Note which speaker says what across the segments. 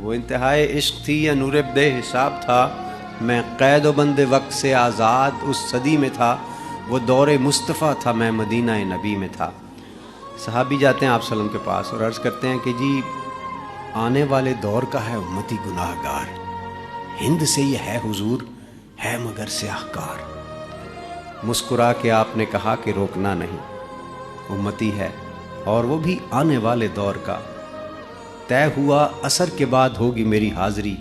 Speaker 1: وہ انتہائے عشق تھی یا نور بے حساب تھا؟ میں قید و بند وقت سے آزاد اس صدی میں تھا، وہ دور مصطفیٰ تھا، میں مدینہ نبی میں تھا۔ صحابی جاتے ہیں آپ صلی اللہ علیہ وسلم کے پاس اور عرض کرتے ہیں کہ جی آنے والے دور کا ہے امتی گناہ گار، ہند سے یہ ہے حضور، ہے مگر سیاہ کار۔ مسکرا کے آپ نے کہا کہ روکنا نہیں، امتی ہے اور وہ بھی آنے والے دور کا، طے ہوا عصر کے بعد ہوگی میری حاضری،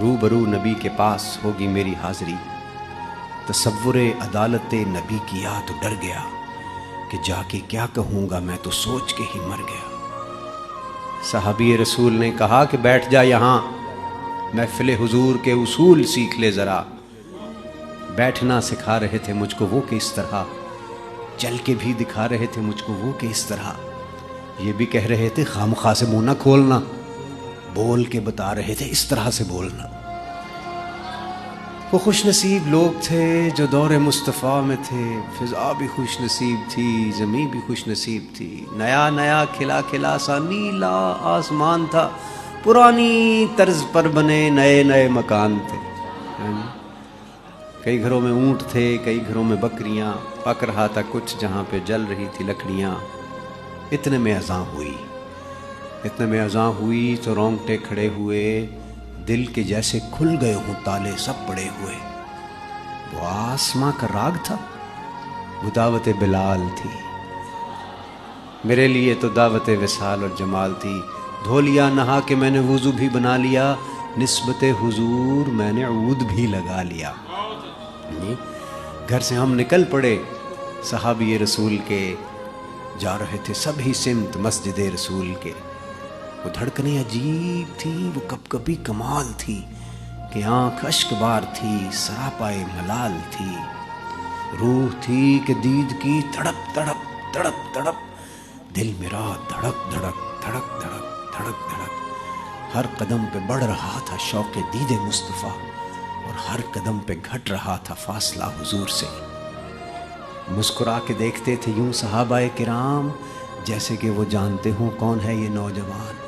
Speaker 1: روبرو نبی کے پاس ہوگی میری حاضری۔ تصور عدالت نبی کیا تو ڈر گیا کہ جا کے کیا کہوں گا، میں تو سوچ کے ہی مر گیا۔ صحابی رسول نے کہا کہ بیٹھ جا یہاں، محفل حضور کے اصول سیکھ لے ذرا۔ بیٹھنا سکھا رہے تھے مجھ کو وہ کہ اس طرح، چل کے بھی دکھا رہے تھے مجھ کو وہ کہ اس طرح، یہ بھی کہہ رہے تھے خامخواہ سے منہ نہ کھولنا، بول کے بتا رہے تھے اس طرح سے بولنا۔ وہ خوش نصیب لوگ تھے جو دور مصطفیٰ میں تھے، فضا بھی خوش نصیب تھی، زمین بھی خوش نصیب تھی، نیا نیا کھلا کھلا سا نیلا آسمان تھا، پرانی طرز پر بنے نئے نئے مکان تھے۔ کئی گھروں میں اونٹ تھے، کئی گھروں میں بکریاں، پک رہا تھا کچھ جہاں پہ جل رہی تھی لکڑیاں۔ اتنے میں اذان ہوئی تو رونگٹے کھڑے ہوئے، دل کے جیسے کھل گئے ہوں تالے سب پڑے ہوئے۔ وہ آسماں کا راگ تھا، وہ دعوت بلال تھی، میرے لیے تو دعوت وصال اور جمال تھی۔ دھو لیا نہا کے میں نے وضو بھی بنا لیا، نسبت حضور میں نے عود بھی لگا لیا۔ گھر سے ہم نکل پڑے صحابی رسول کے، جا رہے تھے سب ہی سمت مسجد رسول کے۔ وہ دھڑکنیں عجیب تھی، وہ کپ کپی کمال تھی کہ آنکھ اشک بار تھی، سراپائے ملال تھی، روح تھی کہ دید کی تڑپ تڑپ تڑپ تڑپ، دل میرا دھڑک دھڑک دھڑک دھڑک دھڑک دھڑک، ہر قدم پہ بڑھ رہا تھا شوق دید مصطفیٰ، اور ہر قدم پہ گھٹ رہا تھا فاصلہ حضور سے۔ مسکرا کے دیکھتے تھے یوں صحابہ کرام جیسے کہ وہ جانتے ہوں کون ہے یہ نوجوان۔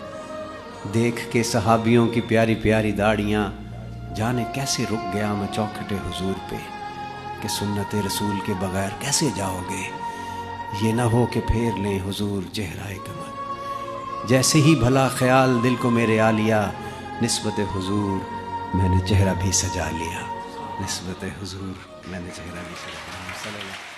Speaker 1: دیکھ کے صحابیوں کی پیاری پیاری داڑیاں، جانے کیسے رک گیا میں چوکھٹے حضور پہ کہ سنت رسول کے بغیر کیسے جاؤ گے، یہ نہ ہو کہ پھیر لیں حضور چہرہ کمل۔ جیسے ہی بھلا خیال دل کو میرے آ لیا، نسبت حضور میں نے چہرہ بھی سجا لیا، نسبت حضور میں نے چہرہ بھی سجا لیا۔